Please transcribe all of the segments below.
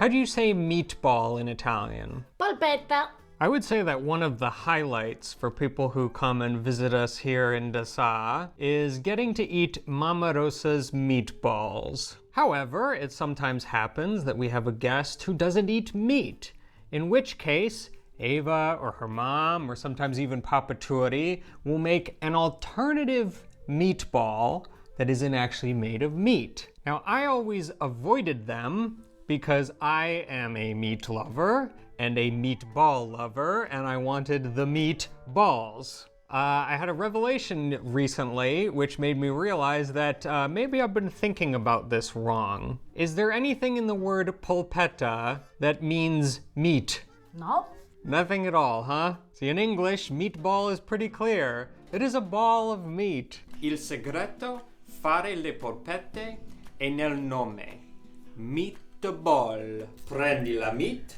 How do you say meatball in Italian? Polpetta. I would say that one of the highlights for people who come and visit us here in Dessau is getting to eat Mama Rosa's meatballs. However, it sometimes happens that we have a guest who doesn't eat meat, in which case Eva or her mom, or sometimes even Papa Turi, will make an alternative meatball that isn't actually made of meat. Now, I always avoided them because I am a meat lover and a meatball lover, and I wanted the meatballs. I had a revelation recently which made me realize that maybe I've been thinking about this wrong. Is there anything in the word polpetta that means meat? No. Nothing at all, huh? See, in English, meatball is pretty clear. It is a ball of meat. Il segreto fare le polpette è nel nome. Meatball. Prendi la meat,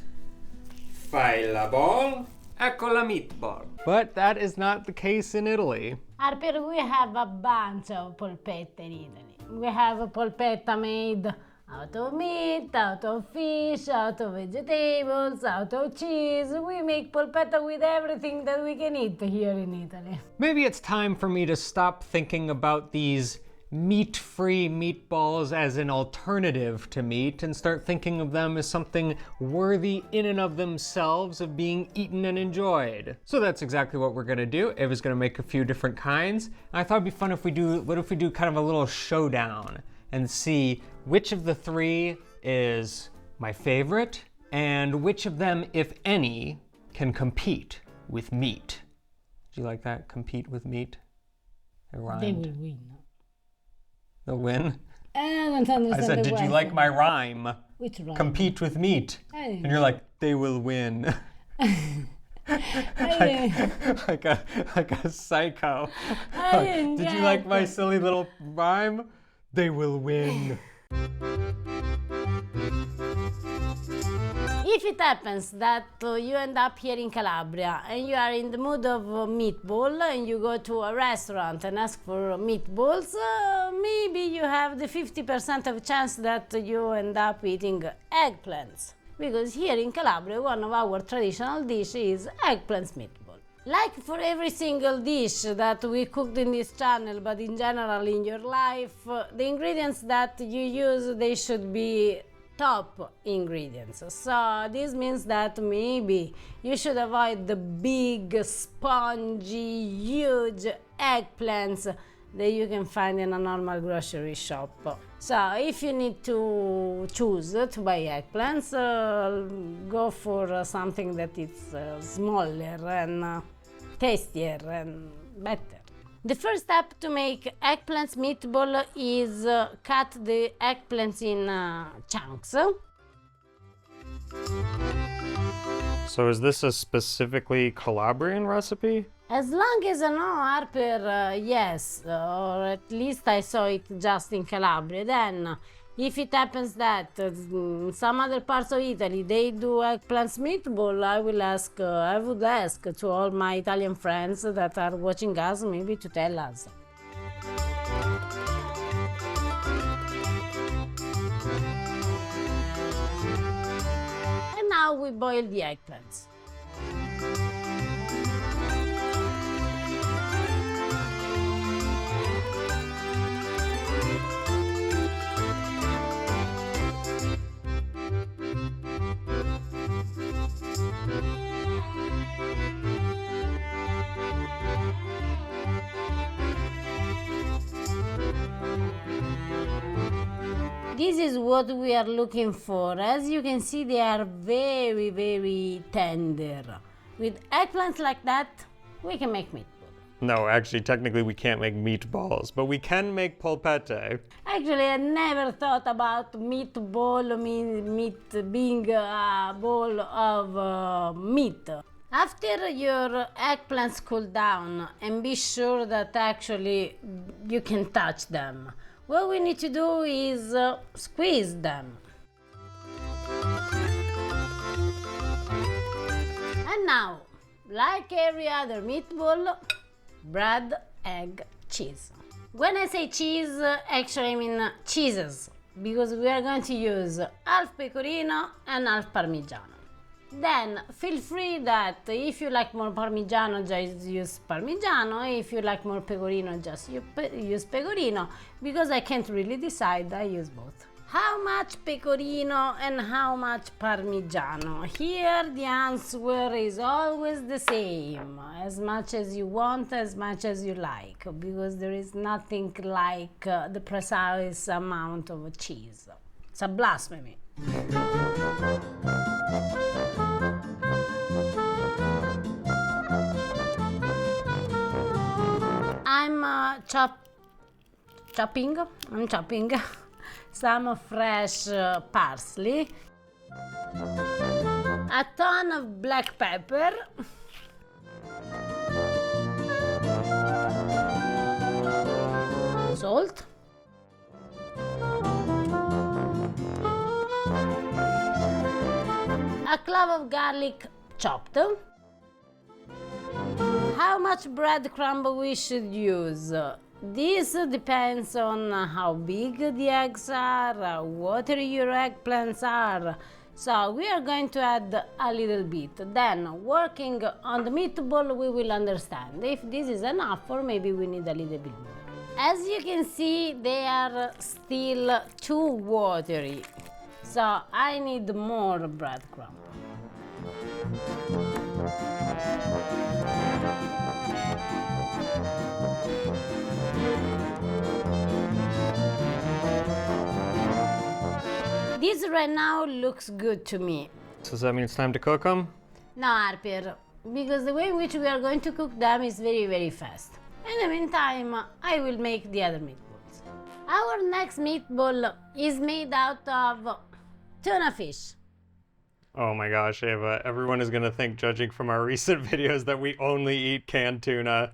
fai la ball, ecco la meatball. But that is not the case in Italy. Harper, we have a bunch of polpette in Italy. We have a polpetta made out of meat, out of fish, out of vegetables, out of cheese. We make polpetta with everything that we can eat here in Italy. Maybe it's time for me to stop thinking about these meat-free meatballs as an alternative to meat and start thinking of them as something worthy in and of themselves of being eaten and enjoyed. So that's exactly what we're gonna do. Eva's gonna make a few different kinds. I thought it'd be fun if we do kind of a little showdown and see which of the three is my favorite and which of them, if any, can compete with meat. Do you like that? Compete with meat? It rhymed. They will win. They'll win? I don't understand. I said, did you like my rhyme? Which rhyme? Compete with meat. And you're like, they will win. like a psycho. Did you like my silly little rhyme? They will win. If it happens that you end up here in Calabria and you are in the mood of meatball and you go to a restaurant and ask for meatballs, maybe you have the 50% of chance that you end up eating eggplants. Because here in Calabria, one of our traditional dishes is eggplants meatball. Like for every single dish that we cooked in this channel, but in general in your life, the ingredients that you use, they should be top ingredients. So this means that maybe you should avoid the big, spongy, huge eggplants that you can find in a normal grocery shop. So if you need to choose to buy eggplants, go for something that is smaller and tastier and better. The first step to make eggplants meatball is cut the eggplants in chunks. So is this a specifically Calabrian recipe? As long as I know, Harper, yes, or at least I saw it just in Calabria. Then, if it happens that some other parts of Italy they do eggplants meatball, I would ask to all my Italian friends that are watching us maybe to tell us. And now we boil the eggplants. This is what we are looking for. As you can see, they are very, very tender. With eggplants like that, we can make meatball. No, actually, technically we can't make meatballs, but we can make polpette. Actually, I never thought about meatball, meat being a ball of meat. After your eggplants cool down, and be sure that actually you can touch them, what we need to do is squeeze them. And now, like every other meatball, bread, egg, cheese. When I say cheese, actually I mean cheeses. because we are going to use half pecorino and half parmigiano. Then feel free that if you like more parmigiano, just use parmigiano. If you like more pecorino, just use pecorino. Because I can't really decide, I use both. How much pecorino and how much parmigiano? Here the answer is always the same. As much as you want, as much as you like. Because there is nothing like the precise amount of cheese. It's a blasphemy. I'm chopping some fresh parsley, a ton of black pepper, salt, a clove of garlic chopped. How much breadcrumb we should use? This depends on how big the eggs are, how watery your eggplants are. So we are going to add a little bit. Then, working on the meatball, we will understand if this is enough or maybe we need a little bit more. As you can see, they are still too watery. So I need more breadcrumb. This right now looks good to me. So does that mean it's time to cook them? No, Harper, because the way in which we are going to cook them is very, very fast. In the meantime, I will make the other meatballs. Our next meatball is made out of tuna fish. Oh my gosh, Ava, everyone is gonna think, judging from our recent videos, that we only eat canned tuna.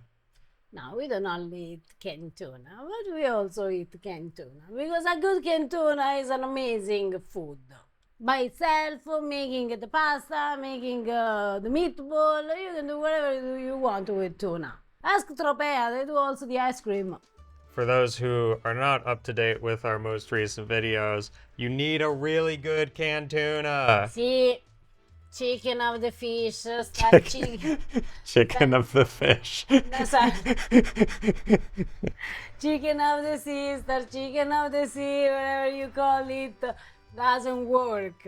No, we don't only eat canned tuna, but we also eat canned tuna. Because a good canned tuna is an amazing food. By itself, making the pasta, making the meatball, you can do whatever you want with tuna. Ask Tropea, they do also the ice cream. For those who are not up to date with our most recent videos, you need a really good canned tuna. See, chicken of the fish, start chicken. Chicken of the fish. No, sorry. Chicken of the sea, start chicken of the sea, whatever you call it, doesn't work.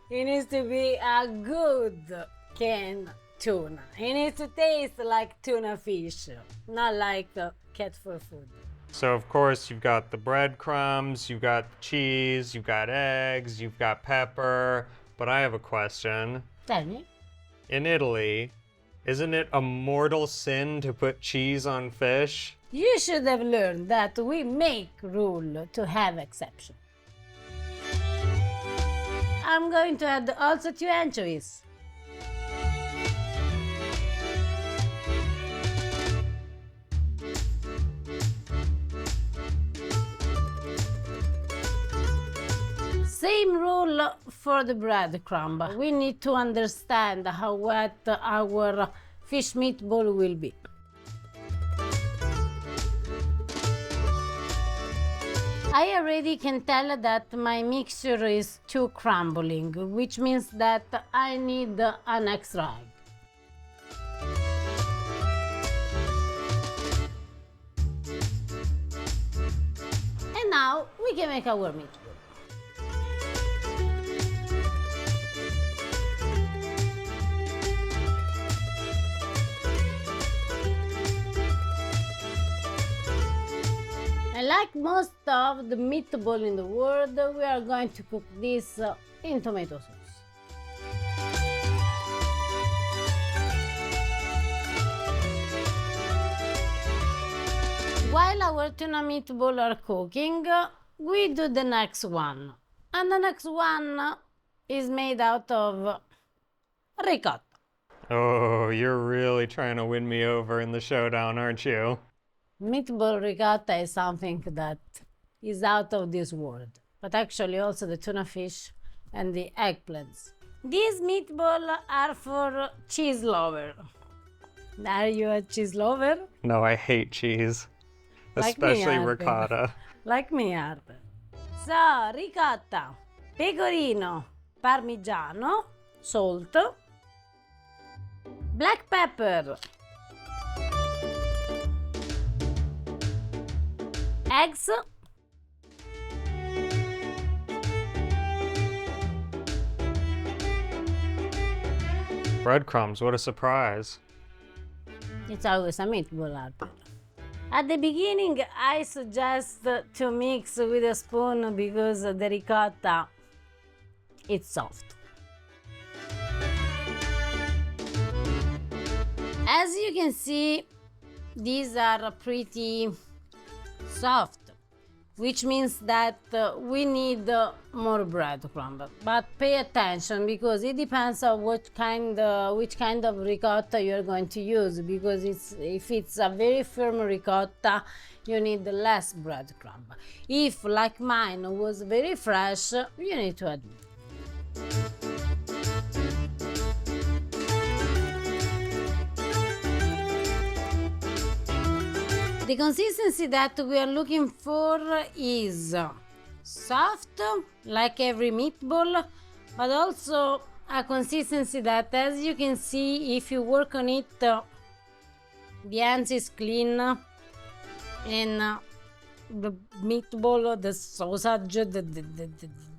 It needs to be a good canned tuna. It needs to taste like tuna fish, not like cat for food. So of course you've got the breadcrumbs, you've got cheese, you've got eggs, you've got pepper, but I have a question. Tell me. In Italy, isn't it a mortal sin to put cheese on fish? You should have learned that we make rule to have exception. I'm going to add also 2 anchovies. Same rule for the breadcrumb. We need to understand how wet our fish meatball will be. I already can tell that my mixture is too crumbling, which means that I need an extra egg. And now we can make our meatball. Like most of the meatball in the world, we are going to cook this in tomato sauce. While our tuna meatball are cooking, we do the next one. And the next one is made out of ricotta. Oh, you're really trying to win me over in the showdown, aren't you? Meatball ricotta is something that is out of this world, but actually also the tuna fish and the eggplants. These meatballs are for cheese lover. Are you a cheese lover? No, I hate cheese, Like me, especially Arthur. ricotta. Like me, Arthur. So, ricotta, pecorino, parmigiano, salt, black pepper, eggs, Breadcrumbs, what a surprise. it's always a meatball, Alper. At the beginning, I suggest to mix with a spoon because the ricotta, it's soft. As you can see, these are pretty soft, which means that we need more breadcrumb. But pay attention because it depends on which kind of ricotta you're going to use. Because if it's a very firm ricotta, you need less breadcrumb. If, like mine, was very fresh, you need to add more. The consistency that we are looking for is soft, like every meatball, but also a consistency that, as you can see, if you work on it, the ends is clean, and the meatball, the sausage,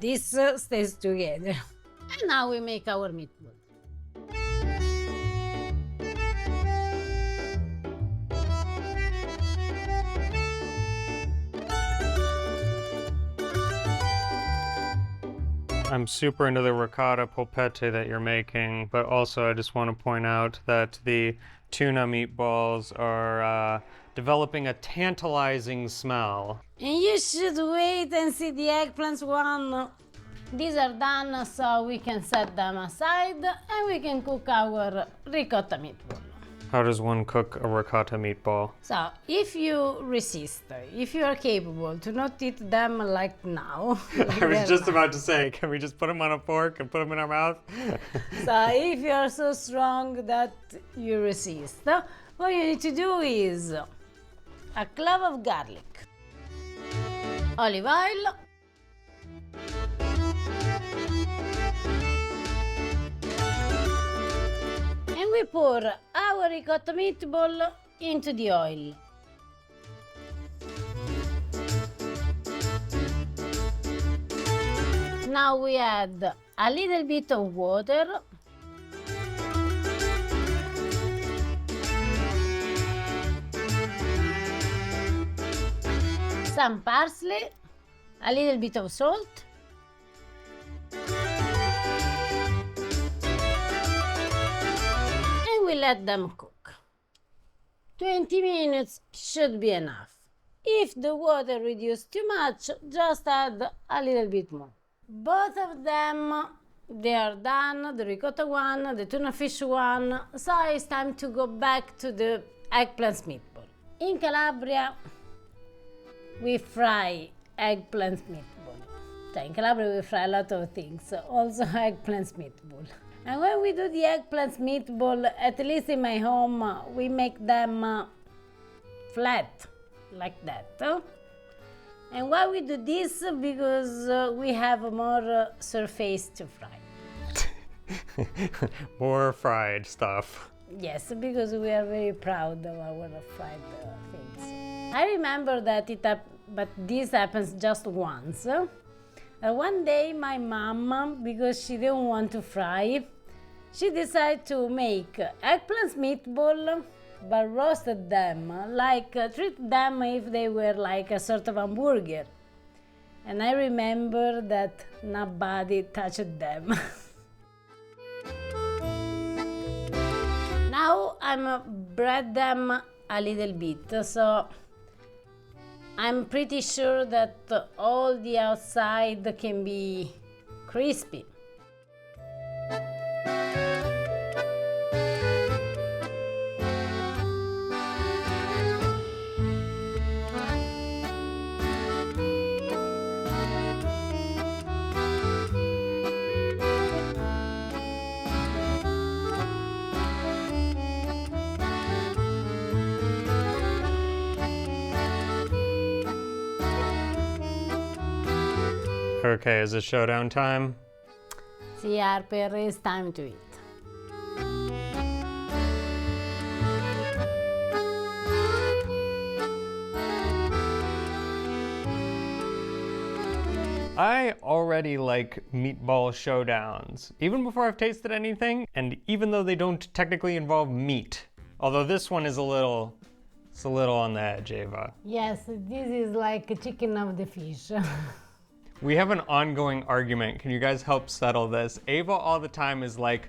this stays together. And now we make our meatball. I'm super into the ricotta polpette that you're making, but also I just want to point out that the tuna meatballs are developing a tantalizing smell. And you should wait and see the eggplants one. These are done, so we can set them aside and we can cook our ricotta meatball. How does one cook a ricotta meatball? So, if you resist, if you are capable to not eat them like now. I was just about to say, can we just put them on a fork and put them in our mouth? So, if you are so strong that you resist, what you need to do is a clove of garlic, olive oil, and we pour our ricotta meatball into the oil. Now we add a little bit of water, some parsley, a little bit of salt, and we let them cook. 20 minutes should be enough. If the water reduces too much, just add a little bit more. Both of them, they are done, the ricotta one, the tuna fish one, so it's time to go back to the eggplant meatball. In Calabria, we fry eggplant meatball. So in Calabria we fry a lot of things, also eggplant meatball. And when we do the eggplant meatball, at least in my home, we make them flat, like that. And why we do this? Because we have more surface to fry. More fried stuff. Yes, because we are very proud of our fried things. I remember that but this happens just once. One day my mom, because she didn't want to fry, she decided to make eggplant meatball, but roasted them, treat them if they were like a sort of hamburger. And I remember that nobody touched them. Now I'm bread them a little bit, so I'm pretty sure that all the outside can be crispy. Okay, is it showdown time? See, Harper, it's time to eat. I already like meatball showdowns, even before I've tasted anything, and even though they don't technically involve meat. Although this one is it's a little on the edge, Ava. Yes, this is like a chicken of the fish. We have an ongoing argument. Can you guys help settle this? Ava all the time is like,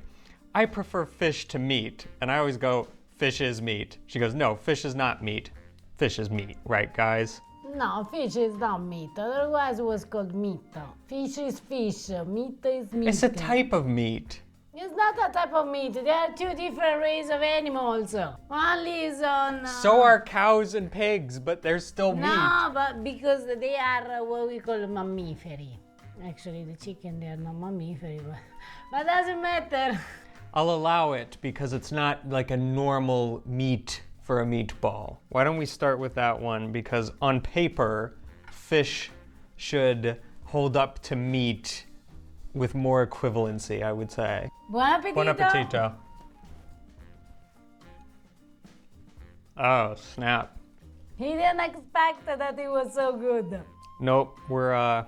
I prefer fish to meat. And I always go, fish is meat. She goes, no, fish is not meat. Fish is meat, right, guys? No, fish is not meat. Otherwise it was called meat. Fish is fish. Meat is meat. It's a type of meat. It's not a type of meat. There are two different races of animals. One lives on... So are cows and pigs, but they're still meat. No, but because they are what we call mammiferi. Actually, the chicken, they are not mammiferi, but doesn't matter. I'll allow it because it's not like a normal meat for a meatball. Why don't we start with that one? Because on paper, fish should hold up to meat with more equivalency, I would say. Buon appetito. Buon appetito. Oh, snap. He didn't expect that it was so good. Nope, we're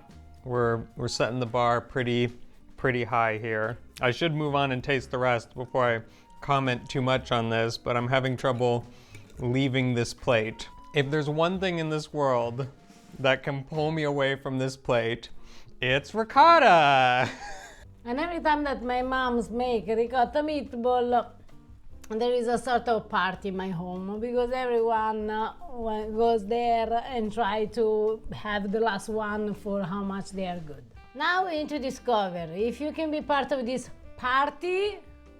setting the bar pretty high here. I should move on and taste the rest before I comment too much on this, but I'm having trouble leaving this plate. If there's one thing in this world that can pull me away from this plate, it's ricotta. And every time that my moms make ricotta meatball, there is a sort of party in my home because everyone goes there and try to have the last one for how much they are good. Now we need to discover if you can be part of this party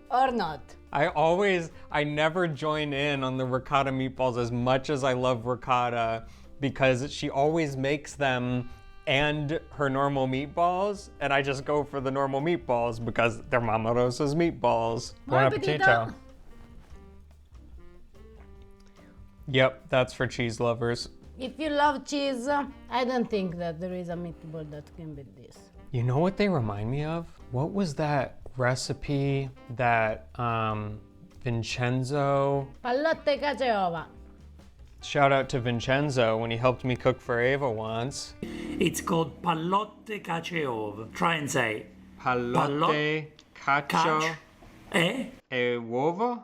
or not. I never join in on the ricotta meatballs as much as I love ricotta because she always makes them and her normal meatballs, and I just go for the normal meatballs because they're Mama Rosa's meatballs. Buon appetito. Yep, that's for cheese lovers. If you love cheese, I don't think that there is a meatball that can beat this. You know what they remind me of? What was that recipe that Vincenzo... Pallotte cacio e ova. Shout out to Vincenzo when he helped me cook for Ava once. It's called pallotte cacio e ova. Try and say Pallotte, cacio e uovo?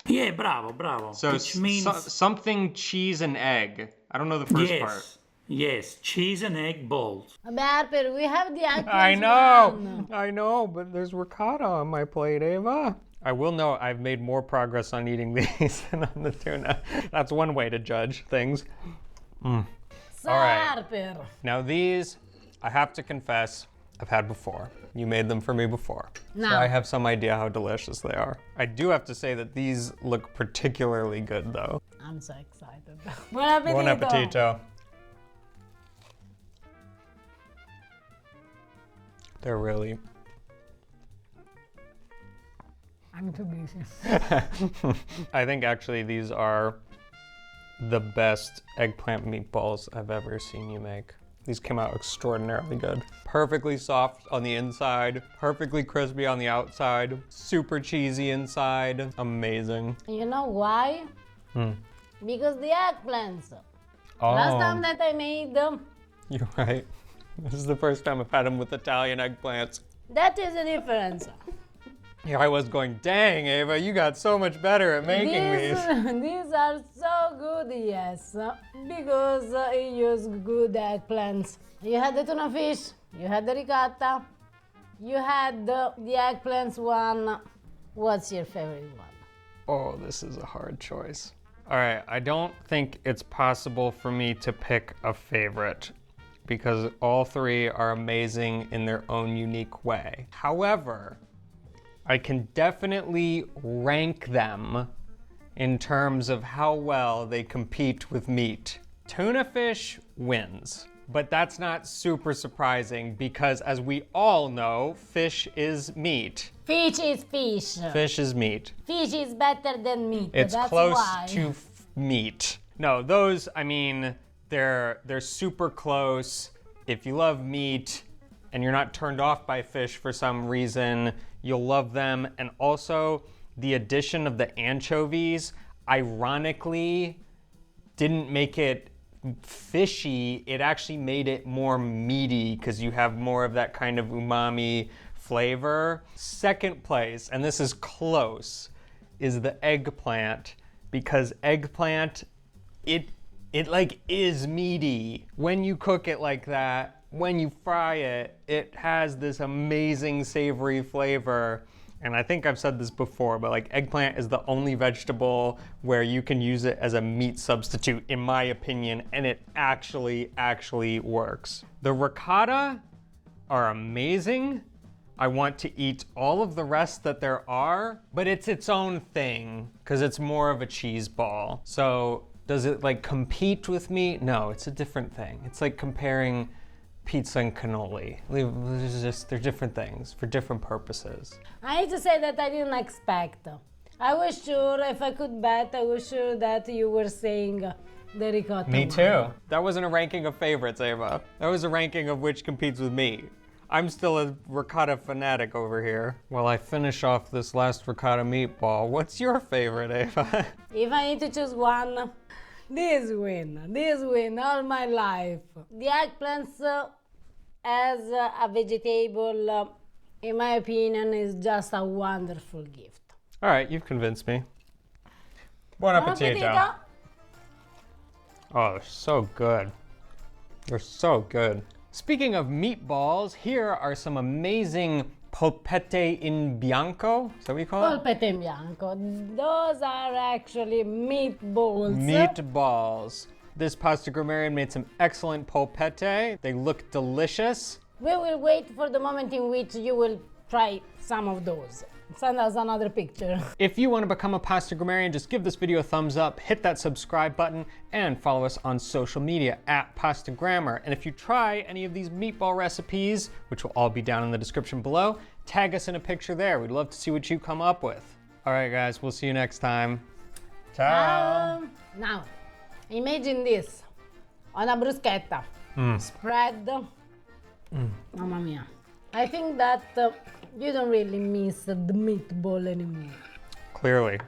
Yeah, bravo. So which means something cheese and egg. I don't know the first part. Yes, cheese and egg balls. Vabbè, Harper, we have the Eggplant. I know, but there's ricotta on my plate, Ava. I will note I've made more progress on eating these than on the tuna. That's one way to judge things. So, All right. Harper. Now these, I have to confess, I've had before. You made them for me before. No. So I have some idea how delicious they are. I do have to say that these look particularly good though. I'm so excited. Buon appetito. Buon appetito. They're really... I'm too busy. I think actually these are the best eggplant meatballs I've ever seen you make. These came out extraordinarily good. Perfectly soft on the inside, perfectly crispy on the outside, super cheesy inside. Amazing. You know why? Because the eggplants. Oh, Last time that I made them, you're right. This is the first time I've had them with Italian eggplants. that is the difference. Here I was going, dang, Ava, you got so much better at making these. These are so good, yes, because I use good eggplants. You had the tuna fish, you had the ricotta, you had the eggplants one. What's your favorite one? Oh, this is a hard choice. All right, I don't think it's possible for me to pick a favorite because all three are amazing in their own unique way. However, I can definitely rank them in terms of how well they compete with meat. Tuna fish wins, but that's not super surprising because as we all know, fish is meat. Fish is fish. Fish is meat. Fish is better than meat. It's That's close why. to meat. No, those, I mean, they're super close. If you love meat, and you're not turned off by fish for some reason, you'll love them. And also, the addition of the anchovies, ironically, didn't make it fishy. It actually made it more meaty because you have more of that kind of umami flavor. Second place, and this is close, is the eggplant, because eggplant, it like is meaty. When you cook it like that, when you fry it, it has this amazing savory flavor. And I think I've said this before, but like eggplant is the only vegetable where you can use it as a meat substitute, in my opinion, and it actually works. The ricotta are amazing. I want to eat all of the rest that there are, but it's its own thing because it's more of a cheese ball. So does it like compete with me? No, it's a different thing. It's like comparing pizza and cannoli. They're different things for different purposes. I need to say that I didn't expect. I was sure, if I could bet, I was sure that you were saying the ricotta. Me too. That wasn't a ranking of favorites, Ava. That was a ranking of which competes with me. I'm still a ricotta fanatic over here. While I finish off this last ricotta meatball, what's your favorite, Ava? If I need to choose one, this win all my life. The eggplants as a vegetable, in my opinion, is just a wonderful gift. All right, you've convinced me. Buon appetito. Oh, they're so good. They're so good. Speaking of meatballs, here are some amazing polpette in bianco. Is that what you call it? Polpette in bianco. Those are actually meatballs. Meatballs. This pasta grammarian made some excellent polpette. They look delicious. We will wait for the moment in which you will try some of those. Send us another picture. If you want to become a pasta grammarian, just give this video a thumbs up, hit that subscribe button, and follow us on social media at Pasta Grammar. And if you try any of these meatball recipes, which will all be down in the description below, tag us in a picture there. We'd love to see what you come up with. All right, guys, we'll see you next time. Ciao. Now, imagine this on a bruschetta. Spread. Mamma mia. I think that you don't really miss the meatball anymore. Clearly.